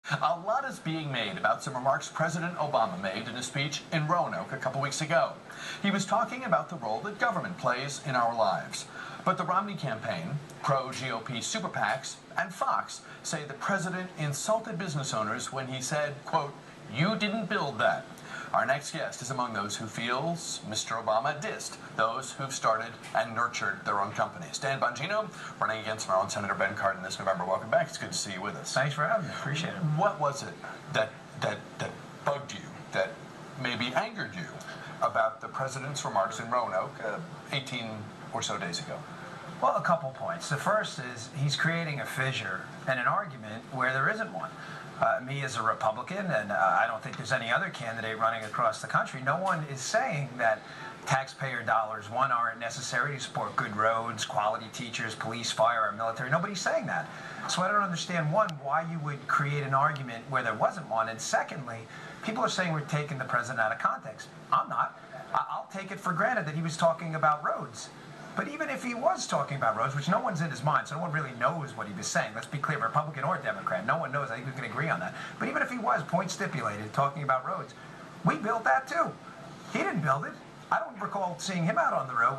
A lot is being made about some remarks President Obama made in a speech in Roanoke a couple weeks ago. He was talking about the role that government plays in our lives. But the Romney campaign, pro-GOP super PACs, and Fox say the president insulted business owners when he said, quote, "You didn't build that." Our next guest is among those who feels Mr. Obama dissed those who've started and nurtured their own companies. Dan Bongino, running against Maryland Senator Ben Cardin this November. Welcome back. It's good to see you with us. Thanks for having me. Appreciate it. What was it that bugged you, that maybe angered you about the president's remarks in Roanoke 18 or so days ago? Well, a couple points. The first is he's creating a fissure and an argument where there isn't one. Me as a Republican, and I don't think there's any other candidate running across the country, no one is saying that taxpayer dollars, one, aren't necessary to support good roads, quality teachers, police, fire, our military. Nobody's saying that. So I don't understand, one, why you would create an argument where there wasn't one, and secondly, people are saying we're taking the president out of context. I'm not. I'll take it for granted that he was talking about roads. But even if he was talking about roads, which no one's in his mind, so no one really knows what he was saying. Let's be clear, Republican or Democrat, no one knows. I think we can agree on that. But even if he was, point stipulated, talking about roads, we built that too. He didn't build it. I don't recall seeing him out on the road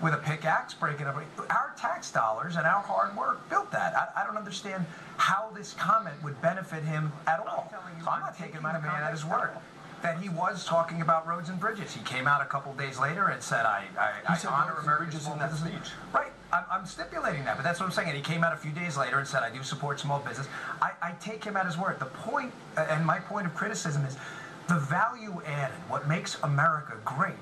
with a pickaxe breaking up. Our tax dollars and our hard work built that. I don't understand how this comment would benefit him at all. So I'm not taking my man at his word. That he was talking about roads and bridges. He came out a couple days later and said, I honor America's small business. Right, I'm stipulating that, but that's what I'm saying. And he came out a few days later and said, I do support small business. I take him at his word. The point, and my point of criticism is, the value added, what makes America great,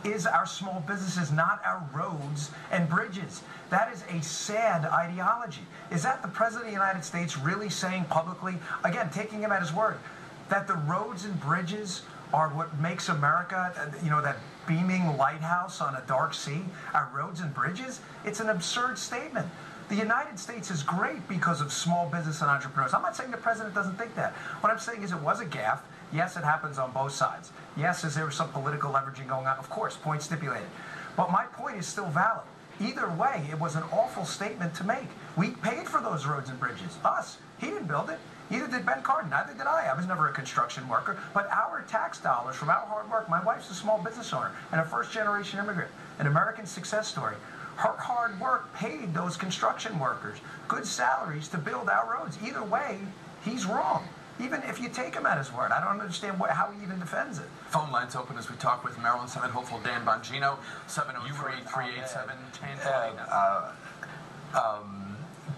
is our small businesses, not our roads and bridges. That is a sad ideology. Is that the President of the United States really saying publicly, again, taking him at his word, that the roads and bridges are what makes America, that beaming lighthouse on a dark sea, our roads and bridges? It's an absurd statement. The United States is great because of small business and entrepreneurs. I'm not saying the president doesn't think that. What I'm saying is it was a gaffe. Yes, it happens on both sides. Yes, is there some political leveraging going on? Of course, point stipulated. But my point is still valid. Either way, it was an awful statement to make. We paid for those roads and bridges. Us. He didn't build it. Neither did Ben Cardin. Neither did I. I was never a construction worker. But our tax dollars from our hard work, my wife's a small business owner and a first-generation immigrant, an American success story. Her hard work paid those construction workers good salaries to build our roads. Either way, he's wrong. Even if you take him at his word, I don't understand how he even defends it. Phone lines open as we talk with Maryland Senate hopeful Dan Bongino, 703-387-1029.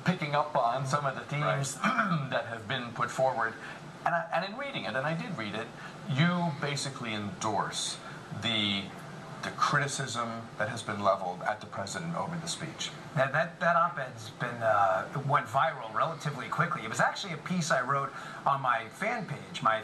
Picking up on some of the themes that have been put forward, and in reading it, and I did read it, you basically endorse the criticism that has been leveled at the president over the speech. That op-ed's been went viral relatively quickly. It was actually a piece I wrote on my fan page, my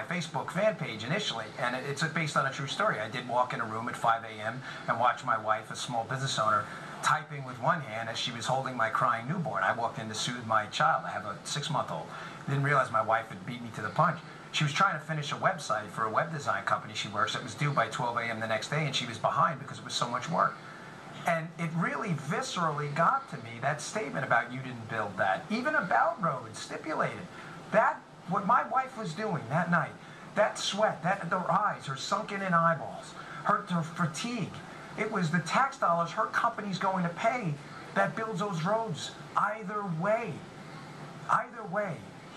Facebook fan page initially, and it's based on a true story. I did walk in a room at 5 a.m. and watch my wife, a small business owner, typing with one hand as she was holding my crying newborn. I walked in to soothe my child. I have a 6-month-old. Didn't realize my wife had beat me to the punch. She was trying to finish a website for a web design company she works at. It was due by 12 a.m. the next day, and she was behind because it was so much work. And it really viscerally got to me, that statement about you didn't build that, even about roads, stipulated. That, what my wife was doing that night, that sweat, her eyes, her sunken-in eyeballs, her fatigue, it was the tax dollars her company's going to pay that builds those roads. Either way,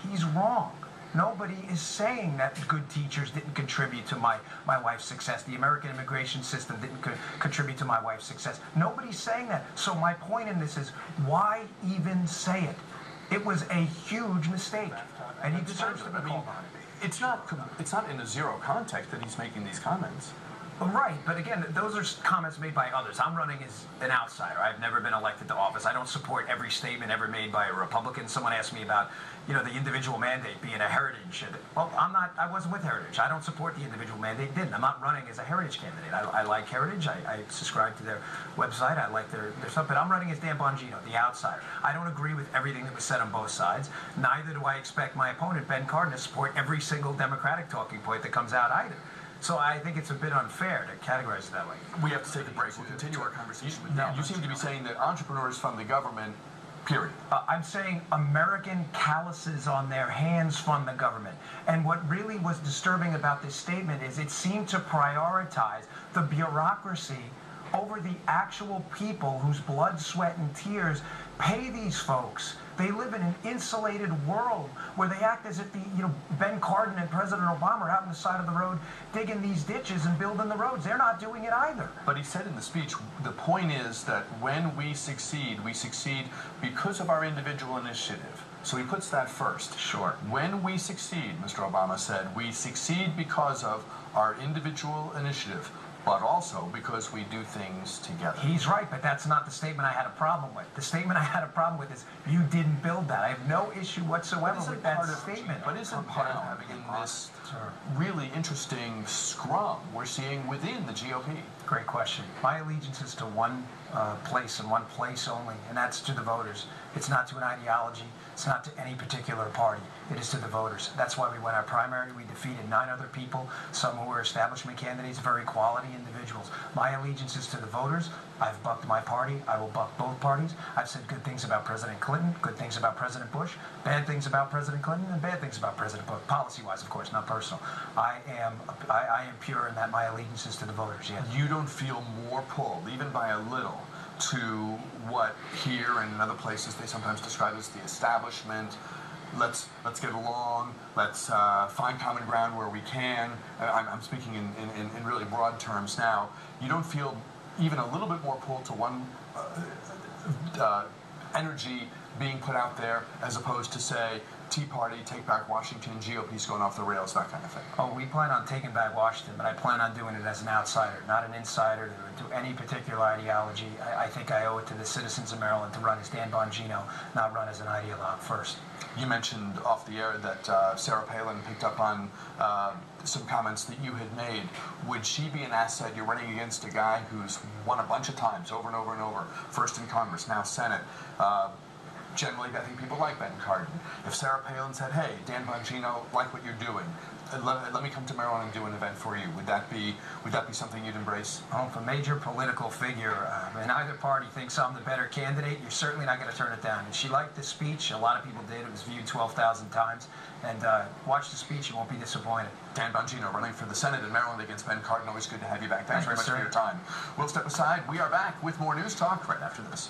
he's wrong. Nobody is saying that good teachers didn't contribute to my wife's success. The American immigration system didn't contribute to my wife's success. Nobody's saying that. So my point in this is, why even say it? It was a huge mistake, and he deserves to be called on it. It's not in a zero context that he's making these comments. Right, but again, those are comments made by others. I'm running as an outsider. I've never been elected to office. I don't support every statement ever made by a Republican. Someone asked me about, the individual mandate being a heritage. Well, I wasn't with Heritage. I don't support the individual mandate. I'm not running as a Heritage candidate. I like Heritage. I subscribe to their website. I like their stuff, but I'm running as Dan Bongino, the outsider. I don't agree with everything that was said on both sides. Neither do I expect my opponent, Ben Cardin, to support every single Democratic talking point that comes out either. So I think it's a bit unfair to categorize it that way. We have to take a break. We'll continue our conversation with you. You seem to be saying that entrepreneurs fund the government Period. I'm saying American calluses on their hands fund the government. And what really was disturbing about this statement is it seemed to prioritize the bureaucracy over the actual people whose blood, sweat, and tears pay these folks. They live in an insulated world where they act as if Ben Cardin and President Obama are out on the side of the road digging these ditches and building the roads. They're not doing it either. But he said in the speech, the point is that when we succeed because of our individual initiative. So he puts that first. Sure. When we succeed, Mr. Obama said, we succeed because of our individual initiative, but also because we do things together. He's right, but that's not the statement I had a problem with. The statement I had a problem with is you didn't build that. I have no issue whatsoever with that statement. But isn't part of having this really interesting scrum we're seeing within the GOP? Great question. My allegiance is to one place and one place only, and that's to the voters. It's not to an ideology. It's not to any particular party. It is to the voters. That's why we won our primary. We defeated 9 other people, some who were establishment candidates, very quality individuals. My allegiance is to the voters. I've bucked my party. I will buck both parties. I've said good things about President Clinton, good things about President Bush, bad things about President Clinton, and bad things about President Bush, policy-wise, of course, not personal. I am pure in that my allegiance is to the voters, yes. You don't feel more pulled, even by a little, to what here and in other places they sometimes describe as the establishment. Let's get along. Let's find common ground where we can. I'm speaking in really broad terms now. You don't feel even a little bit more pulled to one energy being put out there as opposed to, say, Tea Party, Take Back Washington, GOP's going off the rails, that kind of thing? Oh, we plan on taking back Washington, but I plan on doing it as an outsider, not an insider to any particular ideology. I think I owe it to the citizens of Maryland to run as Dan Bongino, not run as an ideologue first. You mentioned off the air that Sarah Palin picked up on some comments that you had made. Would she be an asset? You're running against a guy who's won a bunch of times, over and over and over, first in Congress, now Senate. Generally, I think people like Ben Cardin. If Sarah Palin said, hey, Dan Bongino, like what you're doing, let me come to Maryland and do an event for you, would that be something you'd embrace? Well, if a major political figure in either party thinks I'm the better candidate, you're certainly not going to turn it down. And she liked the speech. A lot of people did. It was viewed 12,000 times. And watch the speech. You won't be disappointed. Dan Bongino running for the Senate in Maryland against Ben Cardin. Always good to have you back. Thanks very much for your time. We'll step aside. We are back with more News Talk right after this.